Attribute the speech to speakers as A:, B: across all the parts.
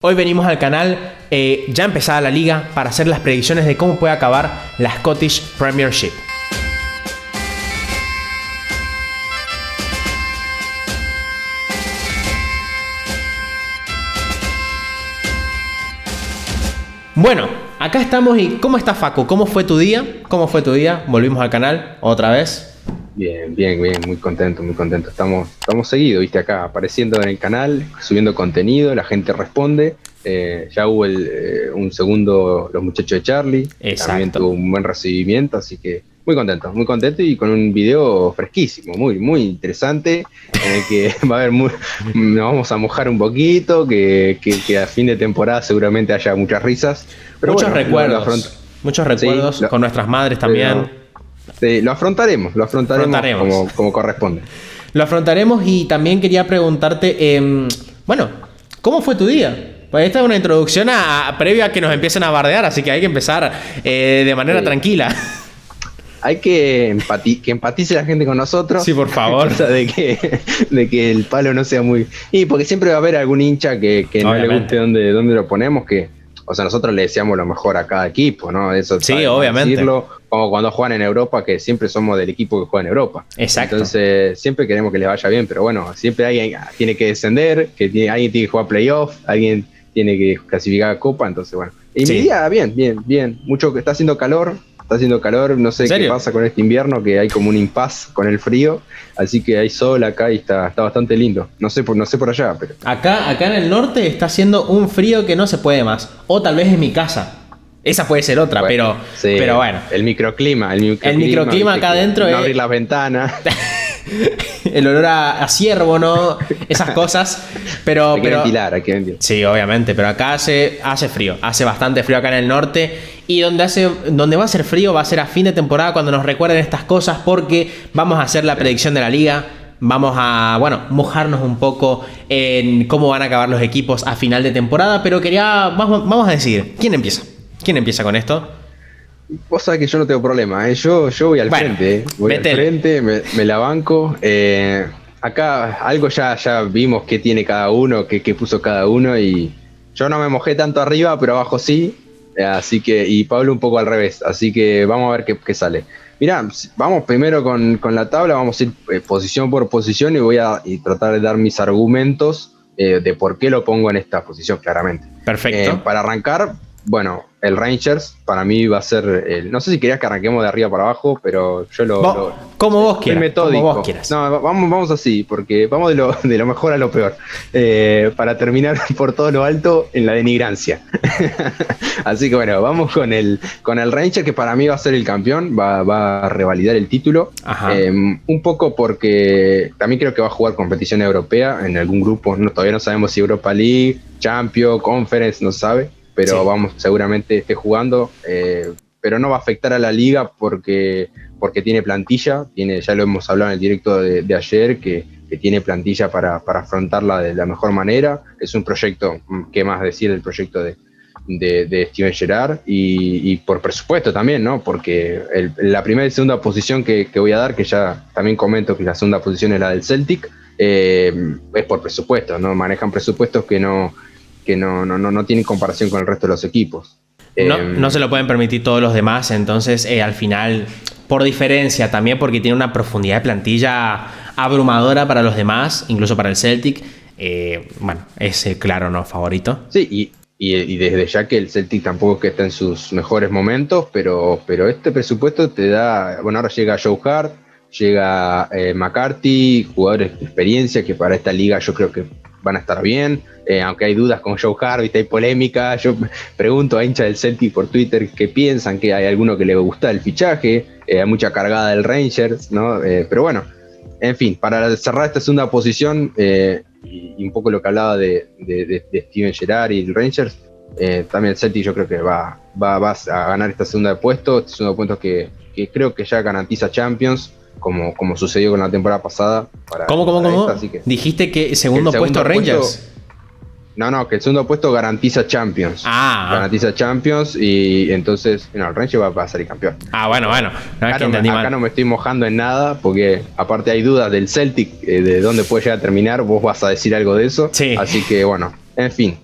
A: Hoy venimos al canal, ya empezada la liga, para hacer las predicciones de cómo puede acabar la Scottish Premiership. Bueno, acá estamos y ¿cómo está Facu? ¿Cómo fue tu día? ¿Cómo fue tu día? Volvimos al canal otra vez.
B: Bien, muy contento. Estamos seguidos, viste, acá apareciendo en el canal, subiendo contenido, la gente responde. Ya hubo un segundo, los muchachos de Charlie.
A: Exacto.
B: También tuvo un buen recibimiento, así que muy contento y con un video fresquísimo, muy interesante, en el que nos vamos a mojar un poquito, que a fin de temporada seguramente haya muchas risas. Pero
A: muchos
B: bueno,
A: recuerdos
B: sí,
A: con nuestras madres también.
B: Lo afrontaremos como corresponde.
A: Lo afrontaremos y también quería preguntarte, bueno, ¿cómo fue tu día? Pues esta es una introducción previa a que nos empiecen a bardear, así que hay que empezar de manera tranquila.
B: Hay que empatice la gente con nosotros.
A: Sí, por favor.
B: O sea, de que el palo no sea muy... Y porque siempre va a haber algún hincha que no le guste dónde lo ponemos, o sea, nosotros le deseamos lo mejor a cada equipo, ¿no? Eso
A: sí, obviamente.
B: Decirlo, como cuando juegan en Europa, que siempre somos del equipo que juega en Europa.
A: Exacto.
B: Entonces, siempre queremos que les vaya bien, pero bueno, siempre alguien tiene que descender, alguien tiene que jugar playoff, alguien tiene que clasificar a Copa, entonces bueno. Y sí. Mi día, bien. Mucho que está haciendo calor, no sé qué pasa con este invierno, que hay como un impas con el frío, así que hay sol acá y está bastante lindo. No sé por allá, pero...
A: Acá en el norte está haciendo un frío que no se puede más. O tal vez en mi casa. Esa puede ser otra, bueno, pero bueno.
B: El microclima
A: acá adentro
B: es... abrir las ventanas.
A: El olor a ciervo, ¿no? Esas cosas.
B: Hay que ventilar.
A: Sí, obviamente, pero acá hace frío. Hace bastante frío acá en el norte. Y donde va a ser frío va a ser a fin de temporada, cuando nos recuerden estas cosas, porque vamos a hacer la predicción de la liga. Vamos a, mojarnos un poco en cómo van a acabar los equipos a final de temporada. Pero vamos a decidir, ¿quién empieza? ¿Quién empieza con esto?
B: Vos sabés que yo no tengo problema, ¿eh? Yo voy al frente, me la banco. Acá algo ya vimos qué tiene cada uno, qué puso cada uno, y yo no me mojé tanto arriba, pero abajo sí. Así que, y Pablo un poco al revés, así que vamos a ver qué sale. Mirá, vamos primero con la tabla, vamos a ir posición por posición y voy a tratar de dar mis argumentos de por qué lo pongo en esta posición, claramente.
A: Perfecto.
B: Para arrancar, bueno, el Rangers para mí va a ser no sé si querías que arranquemos de arriba para abajo, pero yo
A: como vos quieras.
B: Metódico.
A: Como vos quieras.
B: No, vamos así, porque vamos de lo mejor a lo peor, para terminar por todo lo alto en la denigrancia. Así que bueno, vamos con el Rangers, que para mí va a ser el campeón, va a revalidar el título. Un poco porque también creo que va a jugar competición europea en algún grupo. Todavía no sabemos si Europa League, Champions, Conference, no sabe. Pero sí, seguramente esté jugando, pero no va a afectar a la liga porque tiene plantilla, ya lo hemos hablado en el directo de ayer, que tiene plantilla para afrontarla de la mejor manera. Es un proyecto, qué más decir del proyecto de Steven Gerrard, y por presupuesto también, ¿no? Porque la primera y segunda posición que voy a dar, que ya también comento que la segunda posición es la del Celtic, es por presupuesto, ¿no? Manejan presupuestos que no tienen comparación con el resto de los equipos.
A: No se lo pueden permitir todos los demás, entonces al final, por diferencia también, porque tiene una profundidad de plantilla abrumadora para los demás, incluso para el Celtic, es claro, ¿no? Favorito.
B: Sí, y desde ya que el Celtic tampoco es que está en sus mejores momentos, pero este presupuesto te da... Bueno, ahora llega Joe Hart, llega McCarthy, jugadores de experiencia que para esta liga yo creo que van a estar bien, aunque hay dudas con Joe Hart, hay polémica. Yo pregunto a hinchas del Celtic por Twitter qué piensan, que hay alguno que le gusta el fichaje, hay mucha cargada del Rangers, ¿no? Pero bueno, en fin, para cerrar esta segunda posición, y un poco lo que hablaba de Steven Gerrard y el Rangers, también el Celtic yo creo que va a ganar este segundo puesto que creo que ya garantiza Champions, como sucedió con la temporada pasada.
A: ¿Cómo? Dijiste que segundo puesto Rangers.
B: No, que el segundo puesto garantiza Champions. Garantiza Champions, y entonces el Rangers va a salir campeón.
A: Bueno.
B: Acá no me estoy mojando en nada, porque aparte hay dudas del Celtic, de dónde puede llegar a terminar. Vos vas a decir algo de eso.
A: Sí.
B: Así que bueno, en fin.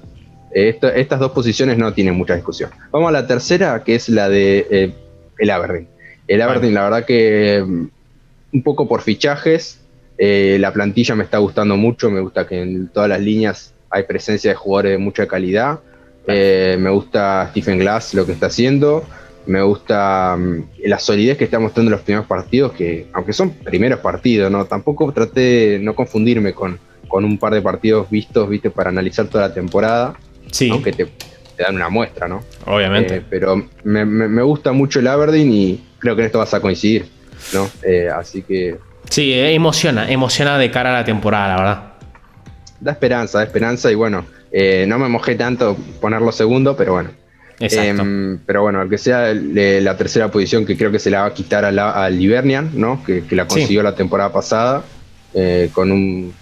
B: Estas dos posiciones no tienen mucha discusión. Vamos a la tercera, que es la de el Aberdeen. El Aberdeen, la verdad que un poco por fichajes, la plantilla me está gustando mucho, me gusta que en todas las líneas hay presencia de jugadores de mucha calidad. Me gusta Stephen Glass lo que está haciendo, me gusta la solidez que está mostrando en los primeros partidos, que aunque son primeros partidos, ¿no? Tampoco traté de no confundirme con un par de partidos vistos, ¿viste? Para analizar toda la temporada,
A: Sí.
B: Aunque te dan una muestra, ¿no?
A: Obviamente.
B: Pero me gusta mucho el Aberdeen y creo que en esto vas a coincidir, ¿no? Así que...
A: Sí, emociona de cara a la temporada, la verdad.
B: Da esperanza y bueno, no me mojé tanto ponerlo segundo, pero bueno.
A: Exacto.
B: Pero bueno, aunque sea la tercera posición, que creo que se la va a quitar al Hibernian, ¿no? Que la consiguió la temporada pasada.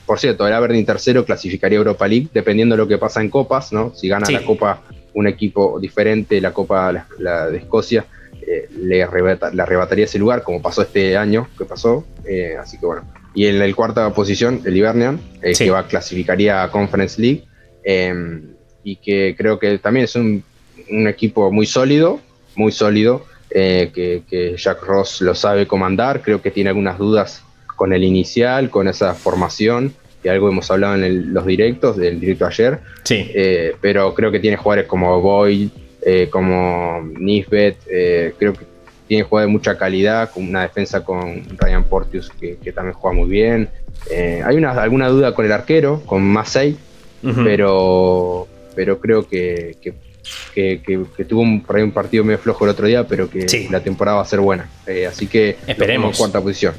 B: Por cierto, el Aberdeen tercero clasificaría Europa League, dependiendo de lo que pasa en copas, ¿no? Si gana la copa un equipo diferente, la copa la de Escocia, le arrebataría ese lugar, como pasó este año que pasó. Así que bueno. Y en la cuarta posición, el Hibernian, que clasificaría a Conference League, y que creo que también es un equipo muy sólido, que Jack Ross lo sabe comandar. Creo que tiene algunas dudas con el inicial, con esa formación, que algo hemos hablado en los directos, del directo ayer.
A: Sí.
B: Pero creo que tiene jugadores como Boyd, como Nisbet, creo que tiene jugadores de mucha calidad, con una defensa con Ryan Porteous que también juega muy bien. Hay alguna duda con el arquero, con Massey, pero creo que tuvo por ahí un partido medio flojo el otro día, pero que la temporada va a ser buena. Así que
A: esperemos.
B: Cuarta posición.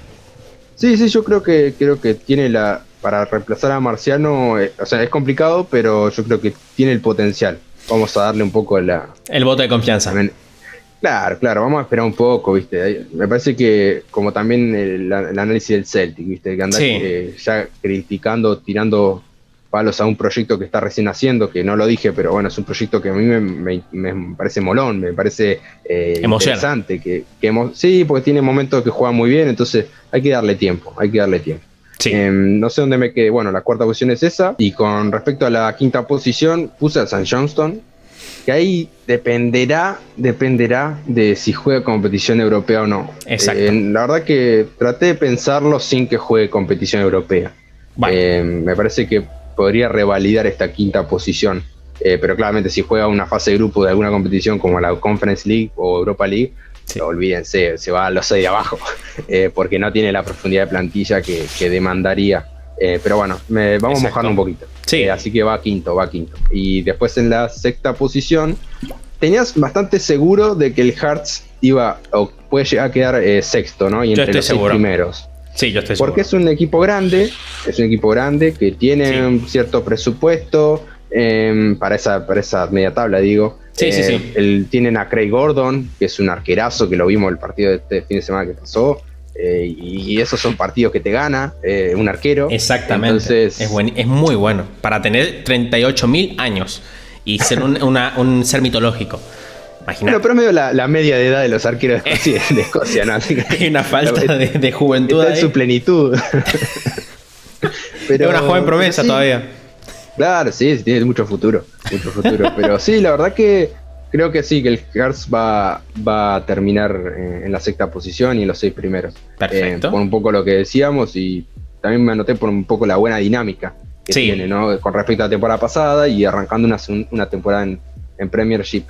B: Sí, yo creo que tiene para reemplazar a Marciano, o sea, es complicado, pero yo creo que tiene el potencial. Vamos a darle un poco
A: el voto de confianza.
B: Claro, vamos a esperar un poco, ¿viste? Me parece que, como también el análisis del Celtic, ¿viste? Que anda ya criticando, tirando palos a un proyecto que está recién haciendo, que no lo dije, pero bueno, es un proyecto que a mí me parece molón, me parece interesante. Sí, porque tiene momentos que juega muy bien, entonces hay que darle tiempo. Sí. No sé dónde me quedé. Bueno, la cuarta posición es esa. Y con respecto a la quinta posición, puse al St. Johnstone, que ahí dependerá de si juega competición europea o no.
A: Exacto.
B: La verdad que traté de pensarlo sin que juegue competición europea. Vale. Me parece que podría revalidar esta quinta posición. Pero claramente si juega una fase de grupo de alguna competición como la Conference League o Europa League, olvídense, se va a los 6 de abajo, porque no tiene la profundidad de plantilla que demandaría. Pero bueno, vamos a mojarlo un poquito. Así que va quinto. Y después en la sexta posición, tenías bastante seguro de que el Hearts puede llegar a quedar sexto, ¿no? Y entre los 6 primeros.
A: Sí, yo estoy seguro.
B: Porque es un equipo grande que tiene un cierto presupuesto para esa media tabla, digo. Tienen a Craig Gordon, que es un arquerazo, que lo vimos el partido de este fin de semana que pasó. Y esos son partidos que te gana un arquero.
A: Exactamente. Entonces, es muy bueno. Para tener 38.000 años y ser un ser mitológico. Imagínate.
B: Bueno, pero es medio la media de edad de los arqueros de Escocia, ¿no? Así que
A: hay una falta de juventud.
B: Está en su plenitud.
A: Pero, es una joven promesa todavía.
B: Claro, sí, tiene mucho futuro. Pero sí, la verdad que creo que sí, que el Hearts va a terminar en la sexta posición y en los 6 primeros.
A: Perfecto.
B: Por un poco lo que decíamos, y también me anoté por un poco la buena dinámica que tiene, ¿no? Con respecto a la temporada pasada y arrancando una temporada en Premiership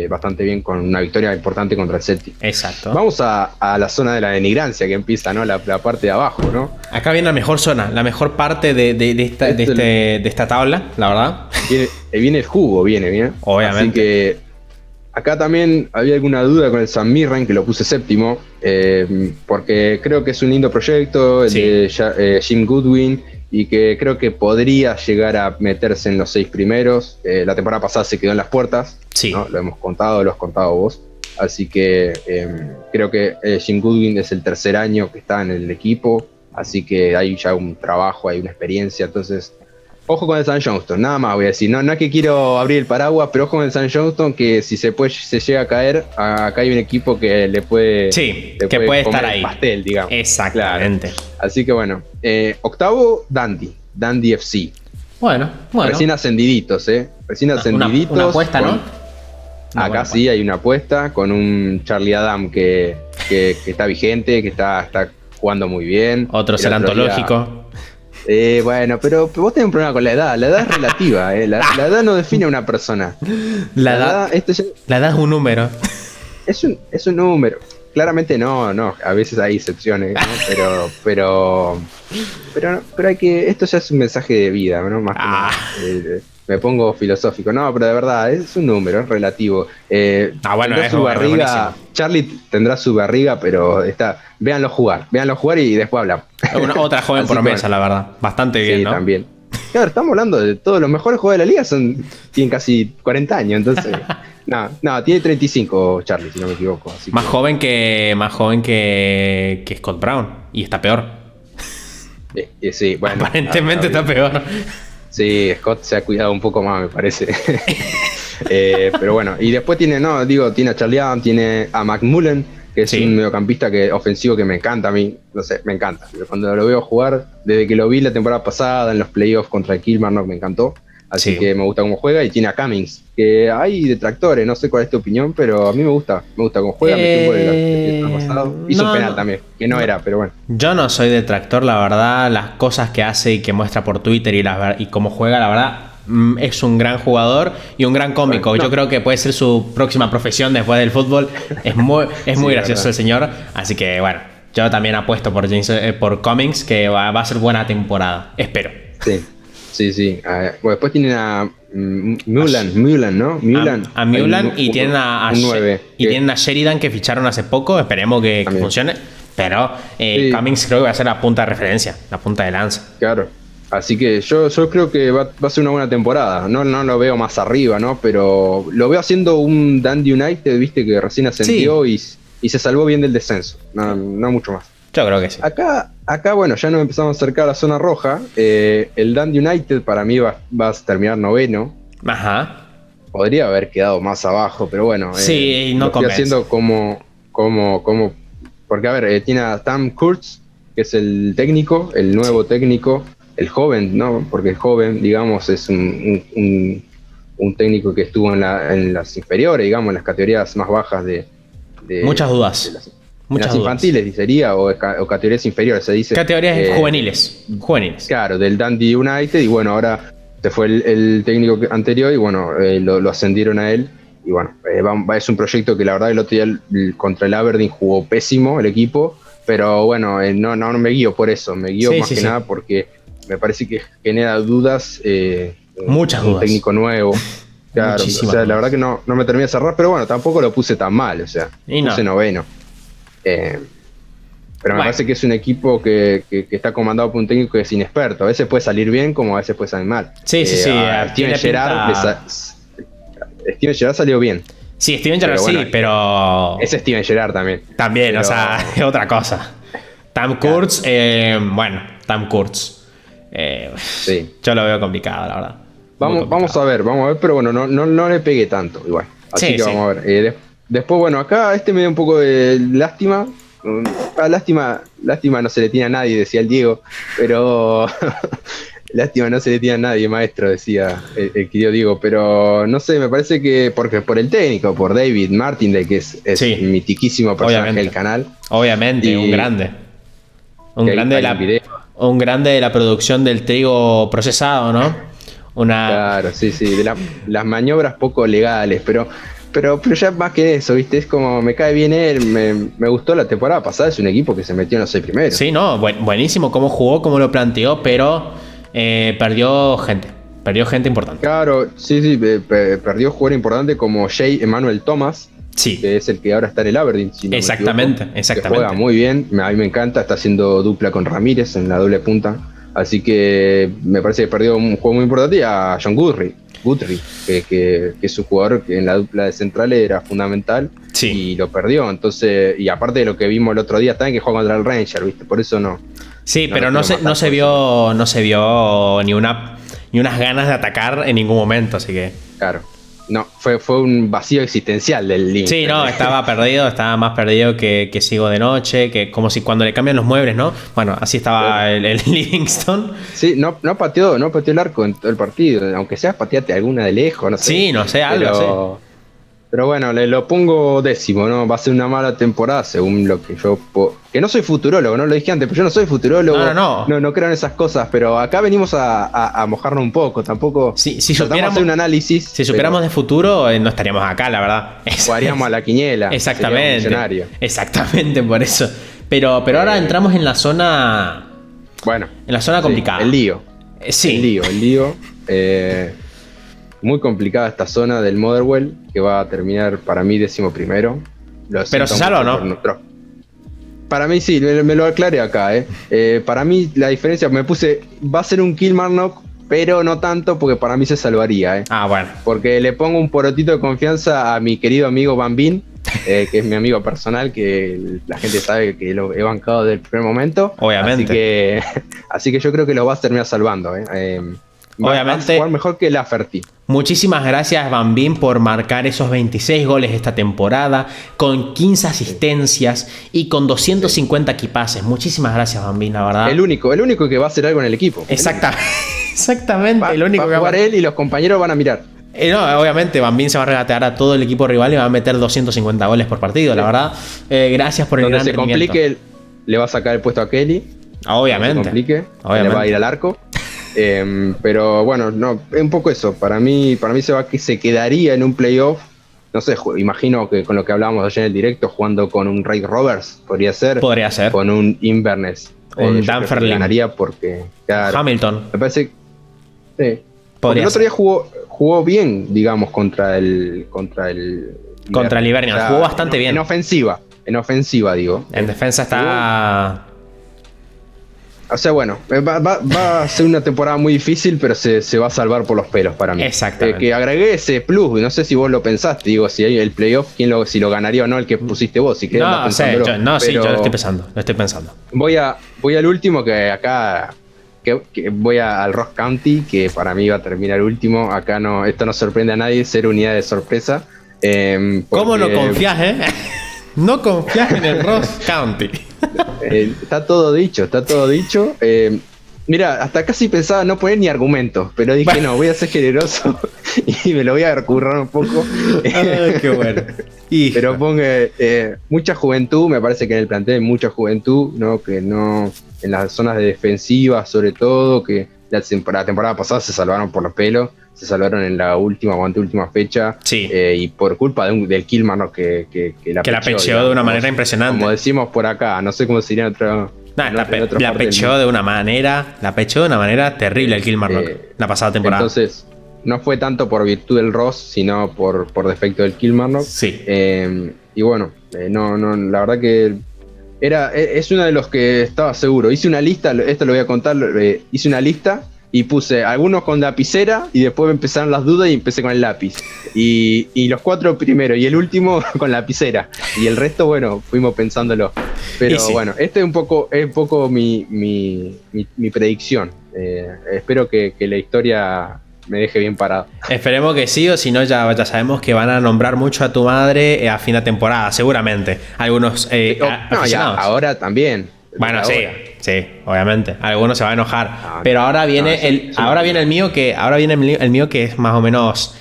B: bastante bien, con una victoria importante contra el Celtic.
A: Exacto.
B: Vamos a la zona de la denigrancia que empieza, ¿no? La parte de abajo, ¿no?
A: Acá viene la mejor zona, la mejor parte de esta tabla, la verdad.
B: Viene el jugo, viene.
A: Obviamente.
B: Así que acá también había alguna duda con el St. Mirren, que lo puse séptimo, porque creo que es un lindo proyecto, el de Jim Goodwin, y que creo que podría llegar a meterse en los 6 primeros. La temporada pasada se quedó en las puertas, ¿no? Lo has contado vos. Así que creo que Jim Goodwin es el tercer año que está en el equipo, así que hay ya un trabajo, hay una experiencia. Entonces, ojo con el St. Johnstone, nada más voy a decir. No es que quiero abrir el paraguas, pero ojo con el St. Johnstone, que si se llega a caer, acá hay un equipo que le puede
A: estar ahí.
B: Pastel, digamos.
A: Exactamente.
B: Claro. Así que bueno, octavo, Dundee FC.
A: Bueno.
B: Recién ascendiditos, Recién ascendiditos.
A: Una apuesta, ¿no?
B: Acá sí hay una apuesta con un Charlie Adam que está vigente, que está jugando muy bien.
A: Otro ser antológico.
B: Bueno, pero vos tenés un problema con la edad. La edad es relativa, la edad no define a una persona.
A: La edad es un número.
B: Es un número. Claramente no, a veces hay excepciones, ¿no? pero hay que, esto ya es un mensaje de vida, ¿no? Más que nada. Me pongo filosófico, no, pero de verdad, es un número, es relativo.
A: Bueno,
B: tendrá su barriga, Charlie tendrá su barriga, pero véanlo jugar y después hablamos.
A: Otra joven promesa, la verdad, bastante bien,
B: sí,
A: ¿no?
B: También. Claro, estamos hablando de todos los mejores jugadores de la liga, tienen casi 40 años, entonces... No, tiene 35 Charlie, si no me equivoco. Así
A: más joven que Scott Brown. Y está peor.
B: Sí, bueno.
A: Aparentemente está peor.
B: Sí, Scott se ha cuidado un poco más, me parece. Pero bueno, y después tiene a Charlie Adam, tiene a McMullen, que es un mediocampista ofensivo que me encanta a mí. No sé, me encanta. Cuando lo veo jugar, desde que lo vi la temporada pasada en los playoffs contra el Kilmarnock, me encantó. Así que me gusta cómo juega. Y tiene a Cummings, que hay detractores, no sé cuál es tu opinión, pero a mí me gusta cómo juega. El pasado. Hizo un penal también, que no era, pero bueno.
A: Yo no soy detractor, la verdad. Las cosas que hace y que muestra por Twitter y cómo juega, la verdad, es un gran jugador y un gran cómico. Yo creo que puede ser su próxima profesión después del fútbol. Es muy gracioso el señor. Así que bueno, yo también apuesto por Cummings, que va a ser buena temporada. Espero.
B: Sí. Bueno, después tienen a Mulan, ¿no?
A: A Mulan y tienen a
B: 9.
A: Y tienen a Sheridan, que ficharon hace poco. Esperemos que funcione. Pero Cummings creo que va a ser la punta de referencia, la punta de lanza.
B: Claro. Así que yo creo que va a ser una buena temporada. No lo veo más arriba, ¿no? Pero lo veo haciendo un Dundee United, viste, que recién ascendió y se salvó bien del descenso. No mucho más.
A: Yo creo que sí.
B: Acá, bueno, ya nos empezamos a acercar a la zona roja. El Dundee United para mí va a terminar noveno.
A: Ajá.
B: Podría haber quedado más abajo, pero bueno.
A: Sí, no
B: estoy haciendo como... Porque, a ver, tiene a Tam Kurtz, que es el técnico, el nuevo técnico, el joven, ¿no? Porque el joven, digamos, es un técnico que estuvo en las inferiores, digamos, en las categorías más bajas de
A: muchas dudas.
B: Las infantiles, diría, o categorías inferiores, se dice.
A: Categorías juveniles.
B: Claro, del Dundee United, y bueno, ahora se fue el técnico anterior y bueno, lo ascendieron a él. Y bueno, es un proyecto que la verdad el otro día contra el Aberdeen jugó pésimo el equipo, pero bueno, no me guío por eso, me guío más que nada porque me parece que genera dudas.
A: Muchas dudas.
B: Un técnico nuevo. Claro, la verdad que no me terminé de cerrar, pero bueno, tampoco lo puse tan mal, puse noveno. Pero me parece que es un equipo que está comandado por un técnico que es inexperto. A veces puede salir bien, como a veces puede salir mal.
A: Sí.
B: Steven Gerrard salió bien.
A: Sí, Steven Gerrard sí, pero...
B: Es Steven Gerrard también.
A: También, pero... es otra cosa. Tam Kurtz, Tam Kurtz. Yo lo veo complicado, la verdad.
B: Vamos a ver, pero bueno, no le pegué tanto igual. Así que vamos a ver. Después, bueno, acá me da un poco de lástima. Lástima no se le tiene a nadie, decía el Diego, pero lástima no se le tiene a nadie, maestro, decía el querido Diego, pero no sé, me parece que porque por el técnico, por David Martin, de que es un mitiquísimo personaje del canal.
A: Obviamente, un grande. Un grande de la producción del trigo procesado, ¿no?
B: Claro, sí, de las maniobras poco legales, pero ya más que eso, ¿viste? Es como, me cae bien él, me gustó la temporada pasada, es un equipo que se metió en los 6 primeros.
A: Sí, no, buenísimo cómo jugó, cómo lo planteó, pero perdió gente importante.
B: Claro, sí, perdió jugador importante como Jay Emmanuel Thomas, que es el que ahora está en el Aberdeen. Si no
A: exactamente.
B: Que juega muy bien, a mí me encanta, está haciendo dupla con Ramírez en la doble punta, así que me parece que perdió un juego muy importante. Y a John Guthrie, que es un jugador que en la dupla de centrales era fundamental y lo perdió. Entonces, y aparte de lo que vimos el otro día, también que juega contra el Ranger, ¿viste? Por eso no.
A: Sí, pero no se vio ni unas ganas de atacar en ningún momento, así que.
B: Claro. no, fue un vacío existencial del Livingston.
A: Sí, no, estaba más perdido que Sigo de Noche, que como si cuando le cambian los muebles, ¿no? Bueno, así estaba el Livingston.
B: Sí, no pateó el arco en todo el partido, aunque sea pateate alguna de lejos, no sé.
A: Sí, no sé, algo, sí.
B: Pero bueno, le lo pongo 10º, ¿no? Va a ser una mala temporada según lo que yo... Que no soy futurólogo, no lo dije antes, pero yo no soy futurólogo. No creo en esas cosas, pero acá venimos a mojarnos un poco, tampoco...
A: Si supiéramos
B: hacer un análisis.
A: Si supiéramos de futuro, no estaríamos acá, la verdad.
B: Jugaríamos a la quiniela.
A: Exactamente. Exactamente, por eso. Pero ahora entramos en la zona...
B: Bueno.
A: En la zona complicada.
B: El lío.
A: Sí.
B: El lío. Muy complicada esta zona del Motherwell, que va a terminar para mí 11º.
A: ¿Pero se salva o no?
B: Para mí sí, me lo aclaré acá. Para mí la diferencia, va a ser un Kilmarnock, pero no tanto porque para mí se salvaría.
A: Ah, bueno.
B: Porque le pongo un porotito de confianza a mi querido amigo Bambín, que es mi amigo personal, que la gente sabe que lo he bancado desde el primer momento.
A: Obviamente.
B: Así que yo creo que lo vas a terminar salvando.
A: Obviamente.
B: Va a jugar mejor que Lafferty.
A: Muchísimas gracias, Bambín, por marcar esos 26 goles esta temporada, con 15 asistencias y con 250 equipajes. Muchísimas gracias, Bambín, la verdad.
B: El único que va a hacer algo en el equipo.
A: Exactamente.
B: El único que va a jugar él y los compañeros van a mirar.
A: No, obviamente, Bambín se va a regatear a todo el equipo rival y va a meter 250 goles por partido, la verdad. Gracias por el gran rendimiento.
B: Donde se complique, le va a sacar el puesto a Kelly.
A: Obviamente.
B: Se complique, le va a ir al arco. Pero bueno, no, es un poco eso. Para mí se quedaría en un playoff. No sé, imagino que con lo que hablábamos ayer en el directo, jugando con un Ray Roberts, podría ser. Con un Inverness.
A: Un Dunfermline.
B: Ganaría porque... Claro,
A: Hamilton.
B: Me parece que... Sí. Porque el otro día jugó bien, digamos, contra el
A: Hibernian. O sea, jugó bastante bien.
B: En ofensiva, digo.
A: En defensa está...
B: O sea, bueno, va a ser una temporada muy difícil, pero se va a salvar por los pelos para mí.
A: Exactamente.
B: Que agregué ese plus, no sé si vos lo pensaste, digo, si hay el playoff, si lo ganaría o no el que pusiste vos, si querés.
A: Yo lo estoy pensando.
B: Voy al último, que acá que voy al Ross County, que para mí va a terminar último. Acá no, esto no sorprende a nadie, ser unidad de sorpresa.
A: ¿Cómo no confías, No confías en el Ross County.
B: Está todo dicho. Mira, hasta casi pensaba no poner ni argumentos, pero dije no, voy a ser generoso y me lo voy a currar un poco.
A: Qué bueno.
B: Pero pongo mucha juventud, me parece que en el plantel hay mucha juventud, ¿no? Que no, en las zonas de defensiva sobre todo, que la temporada pasada se salvaron por los pelos, se salvaron en la última o anteúltima fecha,
A: sí.
B: Y por culpa del Kilmarnock que la
A: pecheó de una manera impresionante.
B: Como decimos por acá, no sé cómo sería
A: la pecheó de una manera terrible el Kilmarnock la pasada temporada.
B: Entonces, no fue tanto por virtud del Ross, sino por defecto del Kilmarnock.
A: Sí.
B: Y bueno, la verdad que es uno de los que estaba seguro. Hice una lista, esto lo voy a contar, hice una lista y puse algunos con lapicera y después me empezaron las dudas y empecé con el lápiz. Y los 4 primero y el último con lapicera. Y el resto, bueno, fuimos pensándolo. Pero sí. Bueno, este es un poco mi predicción. Espero que la historia me deje bien parado.
A: Esperemos que sí, o si no ya sabemos que van a nombrar mucho a tu madre a fin de temporada, seguramente. Algunos
B: ya, ahora también.
A: Bueno, sí, obviamente. Algunos se van a enojar. Pero ahora viene el mío que es más o menos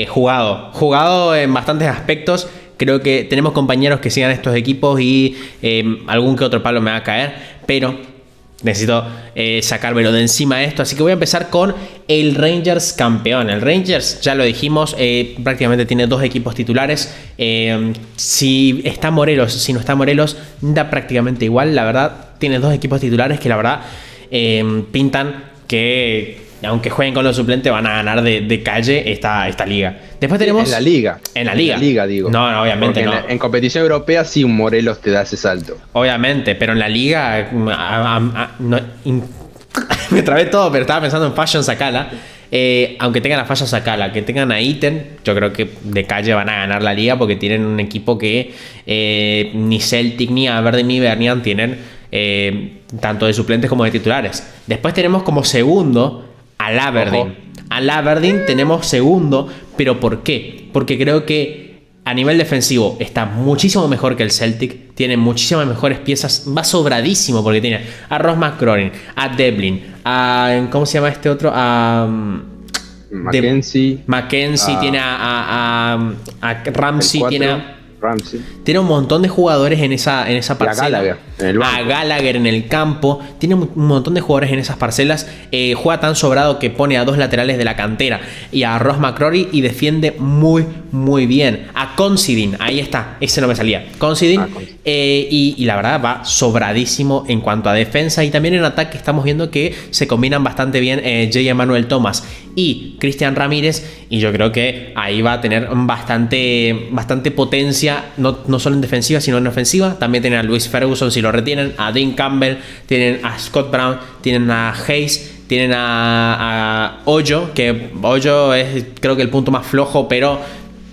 A: jugado en bastantes aspectos. Creo que tenemos compañeros que sigan estos equipos y algún que otro palo me va a caer, pero necesito sacármelo de encima esto. Así que voy a empezar con el Rangers campeón. El Rangers, ya lo dijimos, prácticamente tiene 2 equipos titulares. Si está Morelos, si no está Morelos, da prácticamente igual. La verdad, tiene 2 equipos titulares que la verdad pintan que, aunque jueguen con los suplentes, van a ganar de calle esta liga. Después tenemos...
B: En la liga.
A: En la liga,
B: digo.
A: No, obviamente no.
B: En competición europea sí un Morelos te da ese salto.
A: Obviamente, pero en la liga... me trabé todo, pero estaba pensando en Fashion Sakala. Aunque tengan a Fashion Sakala, que tengan a Iten, yo creo que de calle van a ganar la liga porque tienen un equipo que ni Celtic, ni Aberdeen, ni Hibernian tienen tanto de suplentes como de titulares. Después tenemos como segundo al Aberdeen. Al Aberdeen tenemos segundo, pero ¿por qué? Porque creo que a nivel defensivo está muchísimo mejor que el Celtic. Tiene muchísimas mejores piezas. Va sobradísimo porque tiene a Ross McCrory, a Devlin, a... ¿cómo se llama este otro? A...
B: Mackenzie.
A: Tiene a Ramsey,
B: Ramsey.
A: Tiene un montón de jugadores en esa parcela. A Gallagher en el campo. Tiene un montón de jugadores en esas parcelas. Juega tan sobrado que pone a 2 laterales de la cantera y a Ross McCrory y defiende muy, muy bien. A Considine, ahí está, ese no me salía. Considine. Y la verdad va sobradísimo en cuanto a defensa. Y también en ataque estamos viendo que se combinan bastante bien J. Emmanuel Thomas y Cristian Ramírez. Y yo creo que ahí va a tener bastante potencia. No solo en defensiva, sino en ofensiva. También tienen a Luis Ferguson si lo retienen, a Dean Campbell, tienen a Scott Brown, tienen a Hayes, tienen a Hoyo, que Hoyo es creo que el punto más flojo, pero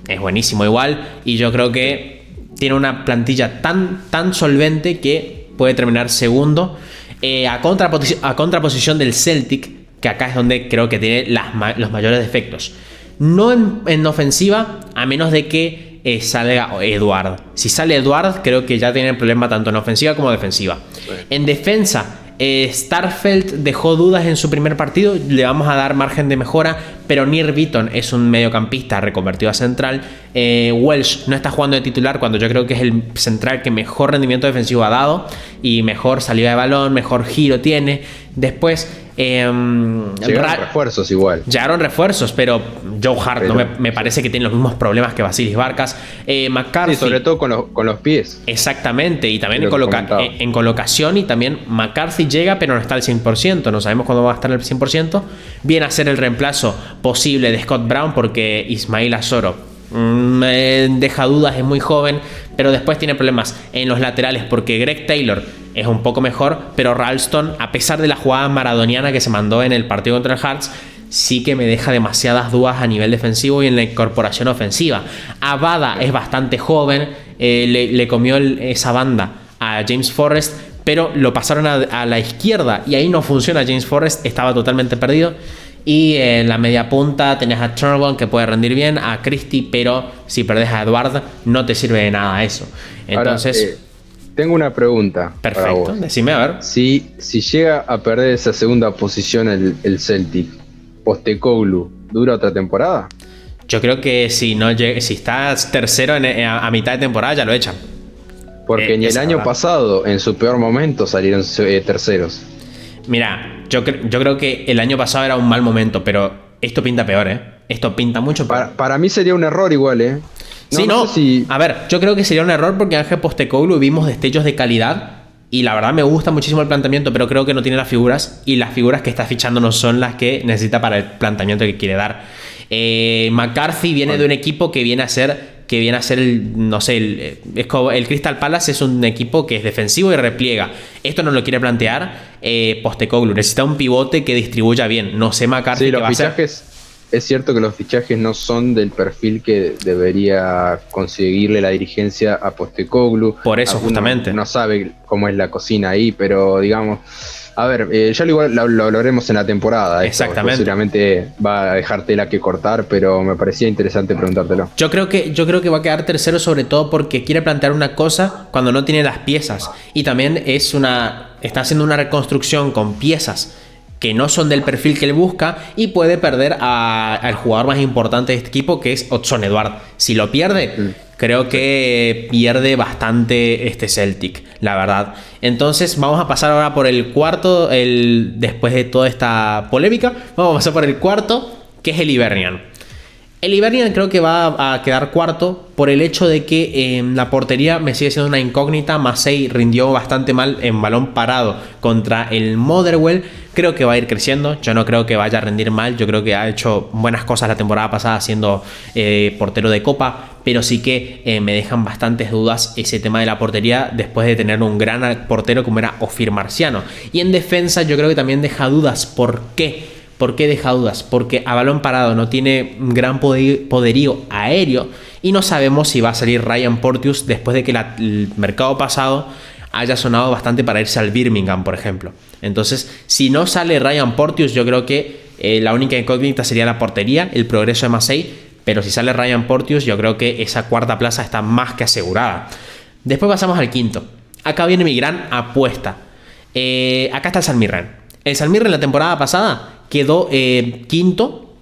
A: es buenísimo igual. Y yo creo que tiene una plantilla tan solvente que puede terminar segundo. A contraposición del Celtic, que acá es donde creo que tiene los mayores defectos. No en ofensiva, a menos de que salga Eduard. Si sale Eduard, creo que ya tiene problema tanto en ofensiva como defensiva. Sí. En defensa, Starfelt dejó dudas en su primer partido. Le vamos a dar margen de mejora, pero Nir Bitton es un mediocampista reconvertido a central. Welsh no está jugando de titular cuando yo creo que es el central que mejor rendimiento defensivo ha dado y mejor salida de balón, mejor giro tiene. Después
B: llegaron refuerzos igual.
A: Llegaron refuerzos, pero Joe Hart no me parece que tiene los mismos problemas que Vasilis Barkas. McCarthy,
B: sí, sobre todo con los pies.
A: Exactamente, y también en colocación. Y también McCarthy llega, pero no está al 100%. No sabemos cuándo va a estar al 100%. Viene a ser el reemplazo posible de Scott Brown porque Ismail Azoro deja dudas, es muy joven, pero después tiene problemas en los laterales porque Greg Taylor es un poco mejor, pero Ralston, a pesar de la jugada maradoniana que se mandó en el partido contra el Hearts, sí que me deja demasiadas dudas a nivel defensivo y en la incorporación ofensiva. Abada es bastante joven, le comió esa banda a James Forrest, pero lo pasaron a la izquierda y ahí no funciona. James Forrest estaba totalmente perdido. Y en la media punta tenés a Turnbull, que puede rendir bien, a Christie, pero si perdés a Eduard no te sirve de nada eso. Entonces,
B: ahora, tengo una pregunta.
A: Perfecto, decime a ver.
B: Si llega a perder esa segunda posición el Celtic, Postecoglou, ¿dura otra temporada?
A: Yo creo que si estás tercero a mitad de temporada ya lo echan.
B: Porque ni el año pasado, en su peor momento, salieron terceros.
A: Mira, yo creo que el año pasado era un mal momento, pero esto pinta peor, ¿eh? Esto pinta mucho peor.
B: Para mí sería un error igual, ¿eh?
A: No sé si... A ver, yo creo que sería un error porque Ángel Postecoglou vimos destellos de calidad y la verdad me gusta muchísimo el planteamiento, pero creo que no tiene las figuras y las figuras que está fichando no son las que necesita para el planteamiento que quiere dar. McCarthy viene de un equipo que viene a ser el Crystal Palace es un equipo que es defensivo y repliega. Esto no lo quiere plantear Postecoglou. Necesita un pivote que distribuya bien. No sé McCarthy qué va a hacer.
B: Es cierto que los fichajes no son del perfil que debería conseguirle la dirigencia a Postecoglou.
A: Por eso, justamente.
B: No sabe cómo es la cocina ahí, pero digamos... A ver, ya igual lo hablaremos en la temporada.
A: Exactamente.
B: Seguramente va a dejar tela que cortar, pero me parecía interesante preguntártelo.
A: Yo creo que va a quedar tercero, sobre todo porque quiere plantear una cosa cuando no tiene las piezas. Y también está haciendo una reconstrucción con piezas que no son del perfil que él busca y puede perder al jugador más importante de este equipo, que es Odsonne Edouard. Si lo pierde, creo que pierde bastante este Celtic, la verdad. Entonces vamos a pasar ahora por el cuarto, después de toda esta polémica, vamos a pasar por el cuarto, que es el Hibernian. El Hibernian creo que va a quedar cuarto por el hecho de que en la portería me sigue siendo una incógnita. Massey rindió bastante mal en balón parado contra el Motherwell. Creo que va a ir creciendo. Yo no creo que vaya a rendir mal. Yo creo que ha hecho buenas cosas la temporada pasada siendo portero de Copa. Pero sí que me dejan bastantes dudas ese tema de la portería después de tener un gran portero como era Ofir Marciano. Y en defensa yo creo que también deja dudas. ¿Por qué? ¿Por qué deja dudas? Porque a balón parado no tiene un gran poderío aéreo y no sabemos si va a salir Ryan Porteous después de que el mercado pasado haya sonado bastante para irse al Birmingham, por ejemplo. Entonces, si no sale Ryan Porteous, yo creo que la única incógnita sería la portería, el progreso de Massey, pero si sale Ryan Porteous, yo creo que esa cuarta plaza está más que asegurada. Después pasamos al quinto. Acá viene mi gran apuesta. Acá está el San Mirren. El San Mirren la temporada pasada quedó quinto.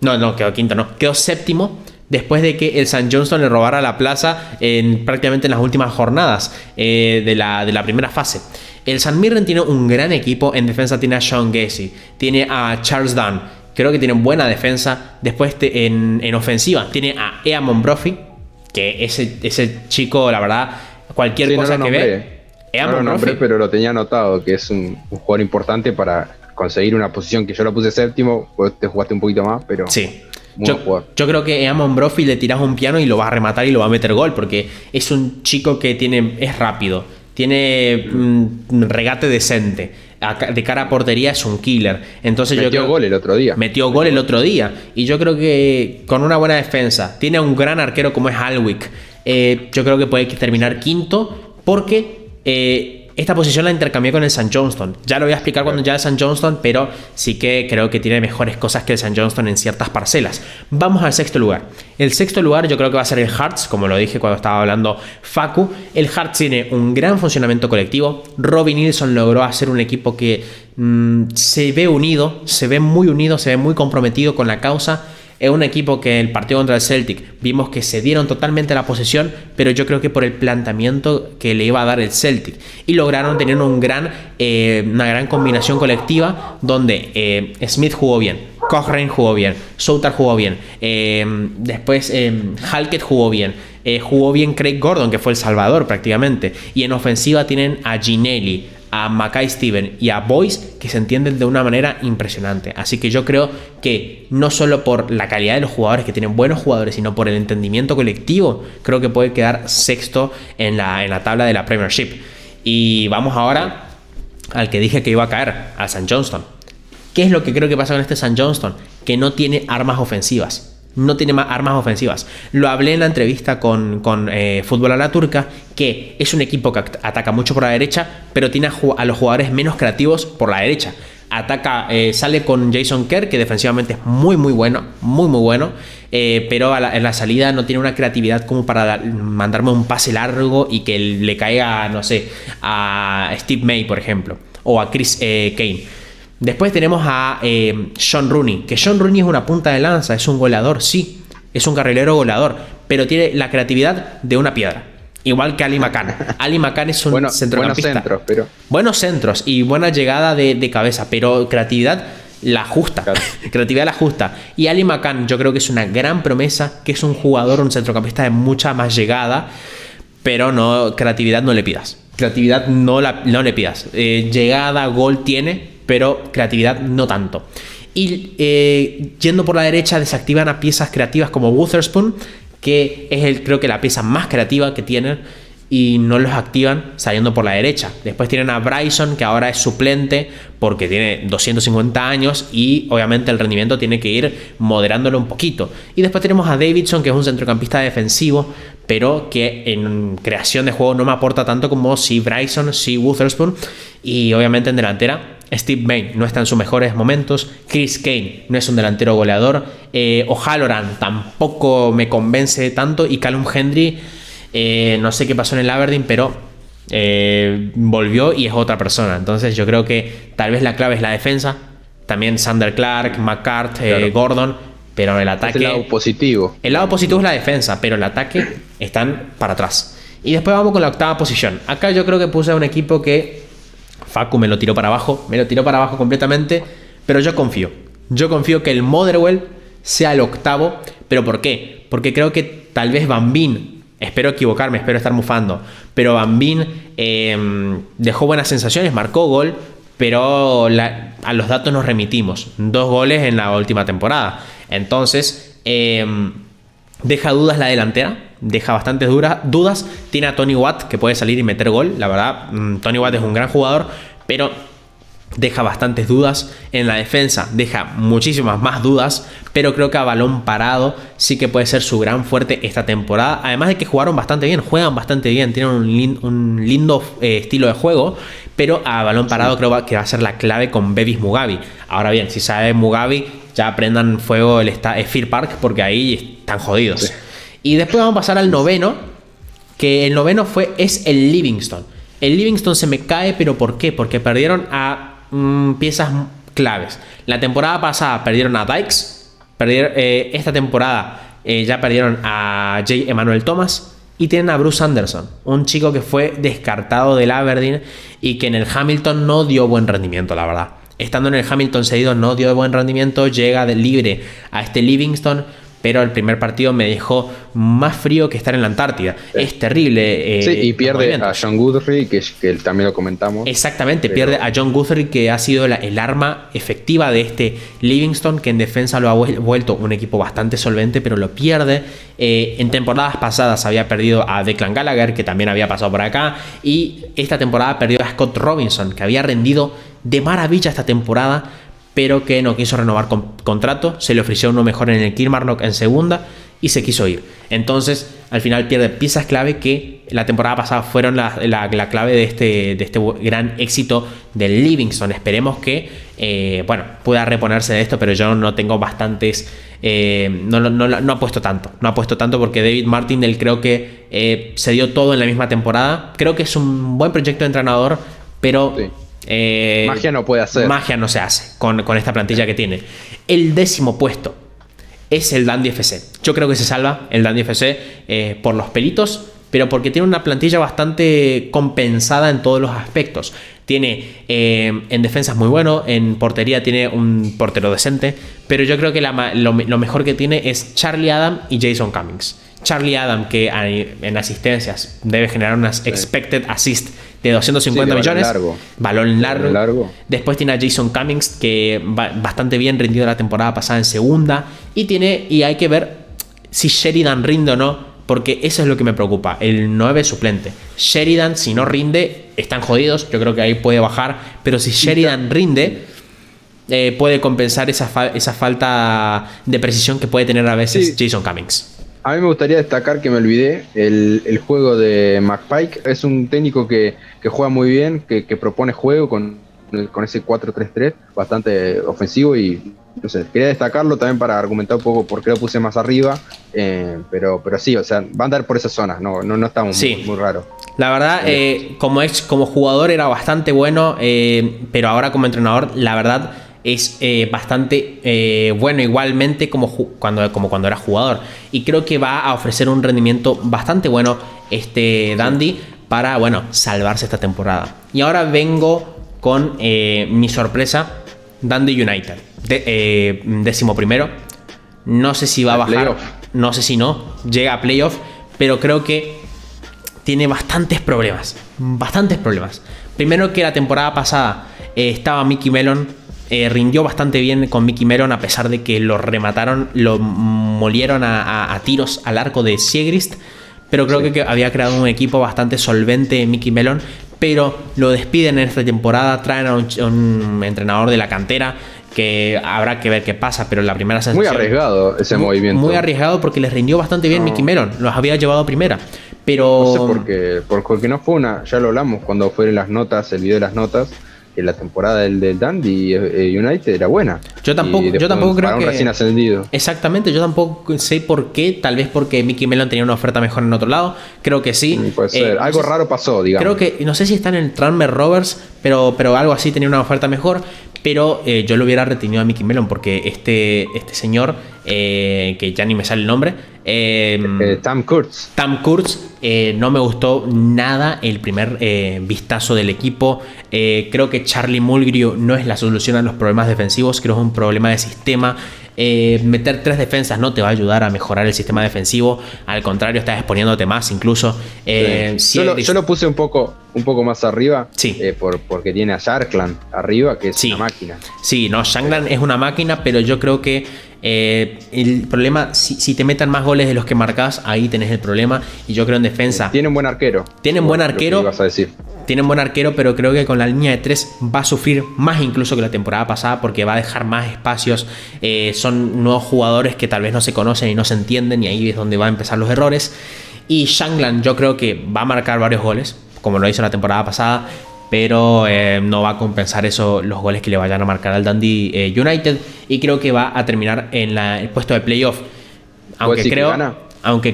A: Quedó séptimo después de que el St. Johnstone le robara la plaza prácticamente en las últimas jornadas de la primera fase. El St. Mirren tiene un gran equipo. En defensa tiene a Sean Gessie, tiene a Charles Dunn. Creo que tiene buena defensa. Después en ofensiva tiene a Eamon Brophy, que ese chico, la verdad, cualquier cosa que ve.
B: No lo nombré, pero lo tenía anotado, que es un jugador importante para conseguir una posición que yo lo puse séptimo. Vos te jugaste un poquito más, pero
A: sí. Yo creo que Eamon Brophy le tirás un piano y lo va a rematar y lo va a meter gol, porque es un chico que es rápido, tiene regate decente, de cara a portería es un killer. Entonces
B: metió gol el otro día.
A: Y yo creo que con una buena defensa, tiene a un gran arquero como es Alwick. Yo creo que puede terminar quinto, porque esta posición la intercambié con el St. Johnstone. Ya lo voy a explicar cuando ya el St. Johnstone, pero sí que creo que tiene mejores cosas que el St. Johnstone en ciertas parcelas. Vamos al sexto lugar. El sexto lugar yo creo que va a ser el Hearts, como lo dije cuando estaba hablando Facu. El Hearts tiene un gran funcionamiento colectivo. Robbie Nilsson logró hacer un equipo que se ve unido, se ve muy comprometido con la causa. Es un equipo que el partido contra el Celtic vimos que se dieron totalmente la posesión, pero yo creo que por el planteamiento que le iba a dar el Celtic, y lograron tener una gran combinación colectiva donde Smith jugó bien, Cochrane jugó bien, Soutar jugó bien, después Halkett jugó bien Craig Gordon, que fue el salvador prácticamente, y en ofensiva tienen a Ginelli, a Mackay Steven y a Boyce, que se entienden de una manera impresionante. Así que yo creo que no solo por la calidad de los jugadores, que tienen buenos jugadores, sino por el entendimiento colectivo, creo que puede quedar sexto en la tabla de la Premiership. Y vamos ahora al que dije que iba a caer, al St. Johnstone. ¿Qué es lo que creo que pasa con este St. Johnstone? Que no tiene armas ofensivas. No tiene más armas ofensivas. Lo hablé en la entrevista con Fútbol a la Turca, que es un equipo que ataca mucho por la derecha, pero tiene a los jugadores menos creativos por la derecha. Sale con Jason Kerr, que defensivamente es muy bueno, pero en la salida no tiene una creatividad como para mandarme un pase largo y que le caiga, no sé, a Steve May, por ejemplo, o a Chris Kane. Después tenemos a Sean Rooney, que Sean Rooney es una punta de lanza, es un goleador, sí, es un carrilero goleador, pero tiene la creatividad de una piedra, igual que Ali McCann. Ali McCann es un centrocampista. Buenos centros y buena llegada de cabeza, pero creatividad la justa. Claro. Creatividad la justa. Y Ali McCann yo creo que es una gran promesa, que es un jugador, un centrocampista de mucha más llegada, pero creatividad no le pidas. Creatividad no le pidas. Llegada, gol tiene, pero creatividad no tanto. Y yendo por la derecha desactivan a piezas creativas como Witherspoon, que es creo que la pieza más creativa que tienen, y no los activan saliendo por la derecha. Después tienen a Bryson, que ahora es suplente porque tiene 250 años y obviamente el rendimiento tiene que ir moderándolo un poquito. Y después tenemos a Davidson, que es un centrocampista defensivo, pero que en creación de juego no me aporta tanto como si Bryson, si Witherspoon. Y obviamente en delantera Steve May no está en sus mejores momentos. Chris Kane no es un delantero goleador. O'Halloran tampoco me convence tanto. Y Callum Hendry, no sé qué pasó en el Aberdeen, pero volvió y es otra persona. Entonces yo creo que tal vez la clave es la defensa. También Sander Clark, McCart, claro. Gordon. Pero el ataque...
B: Es el lado positivo.
A: El lado positivo es la defensa, pero el ataque están para atrás. Y después vamos con la octava posición. Acá yo creo que puse a un equipo que Facu me lo tiró para abajo completamente, pero yo confío que el Motherwell sea el octavo. ¿Pero por qué? Porque creo que tal vez Van Veen, espero equivocarme, espero estar mufando, pero Van Veen dejó buenas sensaciones, marcó gol, pero a los datos nos remitimos, 2 goles en la última temporada. Entonces deja dudas la delantera, deja bastantes dudas. Tiene a Tony Watt, que puede salir y meter gol. La verdad, Tony Watt es un gran jugador, pero deja bastantes dudas. En la defensa deja muchísimas más dudas, pero creo que a balón parado sí que puede ser su gran fuerte esta temporada. Además de que juegan bastante bien, tienen un lindo estilo de juego, pero a balón parado creo que va a ser la clave con Bevis Mugabi. Ahora bien, si sabe Mugabi, ya prendan fuego el Fir Park, porque ahí están jodidos.
B: Sí.
A: Y después vamos a pasar al noveno, que el noveno es el Livingston. El Livingston se me cae, pero ¿por qué? Porque perdieron a piezas claves. La temporada pasada perdieron a Dykes, esta temporada ya perdieron a J. Emmanuel Thomas y tienen a Bruce Anderson, un chico que fue descartado del Aberdeen y que en el Hamilton no dio buen rendimiento, la verdad. Estando en el Hamilton cedido no dio buen rendimiento, llega de libre a este Livingston, pero el primer partido me dejó más frío que estar en la Antártida. Sí. Es terrible.
B: Sí, y pierde a John Guthrie, que también lo comentamos.
A: Exactamente, pierde a John Guthrie, que ha sido el arma efectiva de este Livingston, que en defensa lo ha vuelto un equipo bastante solvente, pero lo pierde. En temporadas pasadas había perdido a Declan Gallagher, que también había pasado por acá, y esta temporada perdió a Scott Robinson, que había rendido de maravilla esta temporada, pero que no quiso renovar contrato. Se le ofreció uno mejor en el Kilmarnock en segunda y se quiso ir. Entonces al final pierde piezas clave que la temporada pasada fueron la clave de este gran éxito del Livingston. Esperemos que pueda reponerse de esto, pero yo no tengo bastantes, no apuesto tanto porque David Martindale creo que se dio todo en la misma temporada. Creo que es un buen proyecto de entrenador, pero
B: sí. Magia no puede hacer.
A: Magia no se hace con esta plantilla que tiene. El 10º puesto es el Dundee FC. Yo creo que se salva el Dundee FC por los pelitos, pero porque tiene una plantilla bastante compensada en todos los aspectos. Tiene en defensa es muy bueno, en portería tiene un portero decente, pero yo creo que lo mejor que tiene es Charlie Adam y Jason Cummings. Charlie Adam, que en asistencias debe generar unas expected assist de 250 millones. Balón largo. Después tiene a Jason Cummings, que va bastante bien rendido la temporada pasada en segunda. Y hay que ver si Sheridan rinde o no, porque eso es lo que me preocupa. El 9 suplente. Sheridan, si no rinde, están jodidos. Yo creo que ahí puede bajar. Pero si Sheridan rinde, puede compensar esa falta de precisión que puede tener a veces Jason Cummings.
B: A mí me gustaría destacar, que me olvidé, el juego de McPike. Es un técnico que juega muy bien, que propone juego con ese 4-3-3, bastante ofensivo, y no sé, quería destacarlo también para argumentar un poco por qué lo puse más arriba, pero sí, o sea, va a andar por esas zonas, no estamos muy raro.
A: La verdad, como jugador era bastante bueno, pero ahora como entrenador, la verdad, es bastante bueno igualmente como cuando era jugador, y creo que va a ofrecer un rendimiento bastante bueno Dundee para salvarse esta temporada. Y ahora vengo con mi sorpresa, Dundee United, 11º. No sé si va a bajar, playoff. No sé si llega a playoff, pero creo que tiene bastantes problemas. Primero, que la temporada pasada estaba Mickey Mellon. Rindió bastante bien con Mickey Mellon, a pesar de que lo molieron a tiros al arco de Siegrist, pero creo que había creado un equipo bastante solvente Mickey Mellon, pero lo despiden en esta temporada, traen a un entrenador de la cantera, que habrá que ver qué pasa, pero la primera sensación...
B: Muy arriesgado ese movimiento.
A: Muy arriesgado, porque les rindió bastante bien Mickey Mellon, los había llevado a primera, pero...
B: No sé porque no fue ya lo hablamos cuando fueron las notas, el video de las notas, que la temporada del Dundee United era buena.
A: Yo tampoco creo que...
B: recién ascendido.
A: Exactamente, yo tampoco sé por qué. Tal vez porque Mickey Mellon tenía una oferta mejor en otro lado. Creo que sí.
B: Puede ser. Algo raro pasó, digamos.
A: Creo que, no sé si está en el Tranmere Rovers, pero algo así, tenía una oferta mejor. Pero yo lo hubiera retenido a Mickey Mellon, porque este señor, que ya ni me sale el nombre,
B: Tam Kurz,
A: no me gustó nada el primer vistazo del equipo. Creo que Charlie Mulgrew no es la solución a los problemas defensivos, creo que es un problema de sistema. Meter 3 defensas no te va a ayudar a mejorar el sistema defensivo, al contrario, estás exponiéndote más incluso.
B: Yo lo puse un poco más arriba,
A: sí.
B: Porque tiene a Sharkland arriba, que es una máquina.
A: Sí, Sharkland es una máquina, pero yo creo que el problema, si te metan más goles de los que marcas, ahí tenés el problema. Y yo creo en defensa
B: tienen buen arquero.
A: Tienen buen arquero.
B: Ibas a decir.
A: Tienen buen arquero, pero creo que con la línea de 3 va a sufrir más incluso que la temporada pasada, porque va a dejar más espacios. Son nuevos jugadores que tal vez no se conocen y no se entienden, y ahí es donde van a empezar los errores. Y Shankland yo creo que va a marcar varios goles, como lo hizo la temporada pasada, pero no va a compensar eso, los goles que le vayan a marcar al Dundee United, y creo que va a terminar en el puesto de playoff. Aunque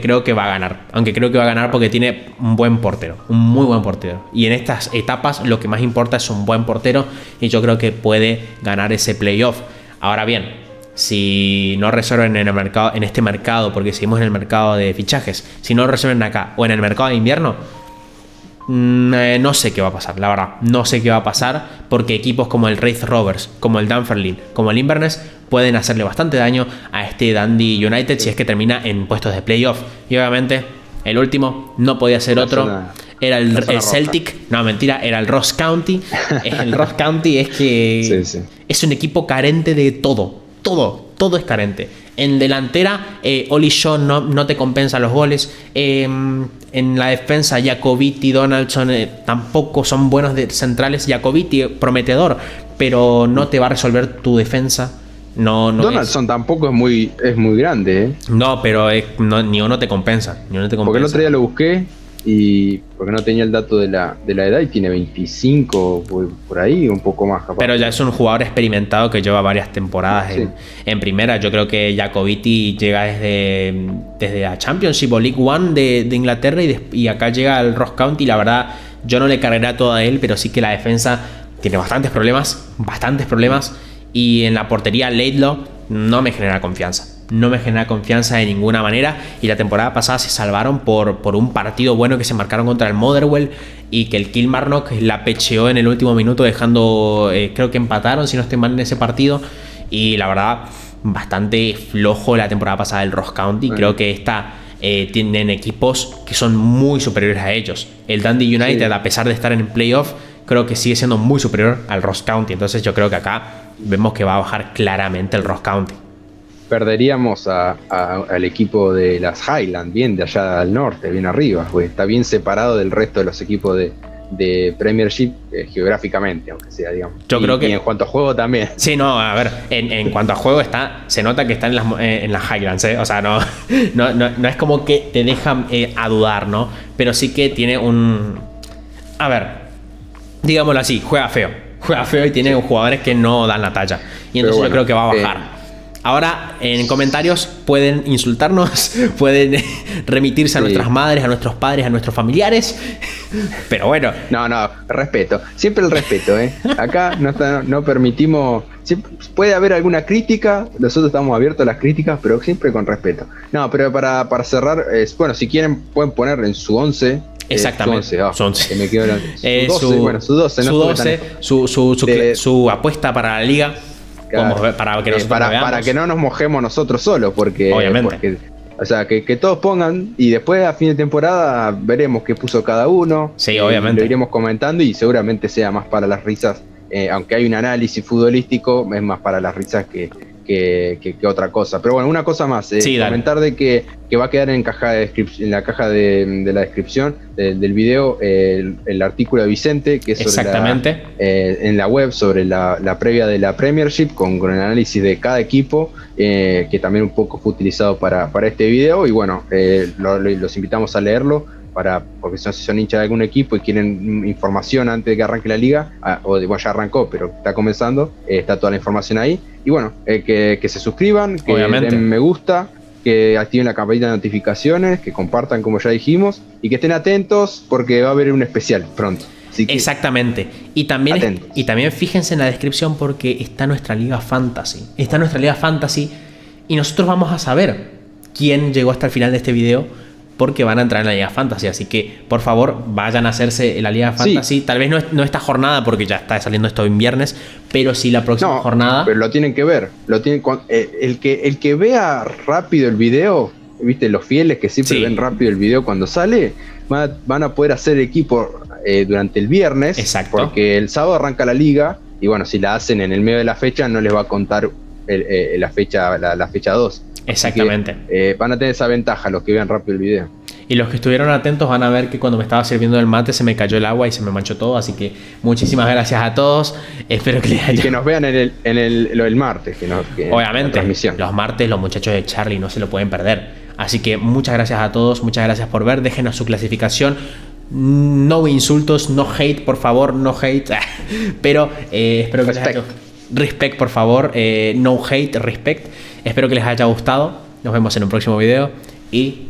A: creo que va a ganar. Aunque creo que va a ganar porque tiene un buen portero. Un muy buen portero. Y en estas etapas lo que más importa es un buen portero. Y yo creo que puede ganar ese playoff. Ahora bien, si no resuelven en este mercado, porque seguimos en el mercado de fichajes, si no resuelven acá o en el mercado de invierno, no sé qué va a pasar, la verdad. No sé qué va a pasar porque equipos como el Raith Rovers, como el Dunfermline, como el Inverness pueden hacerle bastante daño a este Dundee United si es que termina en puestos de playoff. Y obviamente el último no podía ser otro. Era el Celtic. No, mentira, era el Ross County. El Ross County es que es un equipo carente de todo. Todo es carente. En delantera, Oli Shaw no te compensa los goles. En la defensa, Jacobiti, Donaldson tampoco son buenos centrales. Jacobiti, prometedor, pero no te va a resolver tu defensa. No
B: Donaldson tampoco es muy grande, ¿eh?
A: No, pero ni uno te compensa.
B: Porque el otro día lo busqué y porque no tenía el dato de la edad y tiene 25 por ahí, un poco más capaz.
A: Pero ya es un jugador experimentado que lleva varias temporadas en primera. Yo creo que Jacobiti llega desde la Championship o League One de Inglaterra y acá llega al Ross County. La verdad, yo no le cargaré todo a él, pero sí que la defensa tiene bastantes problemas. Y en la portería Laidlaw no me genera confianza. No me genera confianza de ninguna manera. Y la temporada pasada se salvaron por un partido bueno que se marcaron contra el Motherwell y que el Kilmarnock la pecheó en el último minuto dejando, creo que empataron si no estoy mal en ese partido. Y la verdad, bastante flojo la temporada pasada del Ross County. Creo que tienen equipos que son muy superiores a ellos. El Dundee United, a pesar de estar en el playoff, creo que sigue siendo muy superior al Ross County. Entonces yo creo que acá vemos que va a bajar claramente el Ross County.
B: Perderíamos al equipo de las Highlands, bien de allá al norte, bien arriba, pues está bien separado del resto de los equipos de Premiership geográficamente, aunque sea, digamos. Y en cuanto a juego también.
A: Sí, no, a ver, en cuanto a juego se nota que está en las Highlands, ¿eh? O sea, no es como que te dejan a dudar, ¿no? Pero sí que tiene a ver, digámoslo así, juega feo y tiene jugadores que no dan la talla. Y entonces yo creo que va a bajar. Ahora, en comentarios pueden insultarnos, pueden remitirse a nuestras madres, a nuestros padres, a nuestros familiares. Pero bueno.
B: No, respeto. Siempre el respeto, ¿eh? Acá no permitimos. Puede haber alguna crítica, nosotros estamos abiertos a las críticas, pero siempre con respeto. No, pero para cerrar, bueno, si quieren pueden poner en su 11.
A: Exactamente.
B: Su 11. Que me quedo su 12.
A: Su 12, su apuesta para la liga.
B: Claro, para que no nos mojemos nosotros solos, porque o sea, que todos pongan y después a fin de temporada veremos qué puso cada uno.
A: Sí, obviamente.
B: Lo iremos comentando y seguramente sea más para las risas, aunque hay un análisis futbolístico, es más para las risas que otra cosa. Pero bueno, una cosa más, comentar de que va a quedar en la caja de la descripción del video el artículo de Vicente, que es sobre en la web sobre la previa de la Premiership con el análisis de cada equipo, que también un poco fue utilizado para este video. Y bueno, los invitamos a leerlo, porque si son hinchas de algún equipo y quieren información antes de que arranque la liga, ya arrancó, pero está comenzando, está toda la información ahí. Y bueno, que se suscriban, que den me gusta, que activen la campanita de notificaciones, que compartan como ya dijimos, y que estén atentos porque va a haber un especial pronto.
A: Exactamente. Y también fíjense en la descripción porque está nuestra liga fantasy. Y nosotros vamos a saber quién llegó hasta el final de este video, porque van a entrar en la Liga Fantasy. Así que, por favor, vayan a hacerse la Liga Fantasy. Sí. Tal vez no esta jornada, porque ya está saliendo esto en viernes, pero sí la próxima jornada.
B: Pero lo tienen que ver. El que vea rápido el video, viste, los fieles que siempre ven rápido el video cuando sale, van a poder hacer equipo durante el viernes.
A: Exacto.
B: Porque el sábado arranca la liga, y bueno, si la hacen en el medio de la fecha, no les va a contar la fecha 2.
A: Exactamente.
B: Que, van a tener esa ventaja los que vean rápido el video.
A: Y los que estuvieron atentos van a ver que cuando me estaba sirviendo el mate se me cayó el agua y se me manchó todo. Así que muchísimas gracias a todos. Espero que les haya...
B: Y que nos vean el martes.
A: Obviamente.
B: La transmisión.
A: Los martes los muchachos de Charlie no se lo pueden perder. Así que muchas gracias a todos. Muchas gracias por ver. Déjenos su clasificación. No insultos, no hate, por favor. No hate. Pero espero que les haya... Respect, por favor. No hate, respect. Espero que les haya gustado. Nos vemos en un próximo video y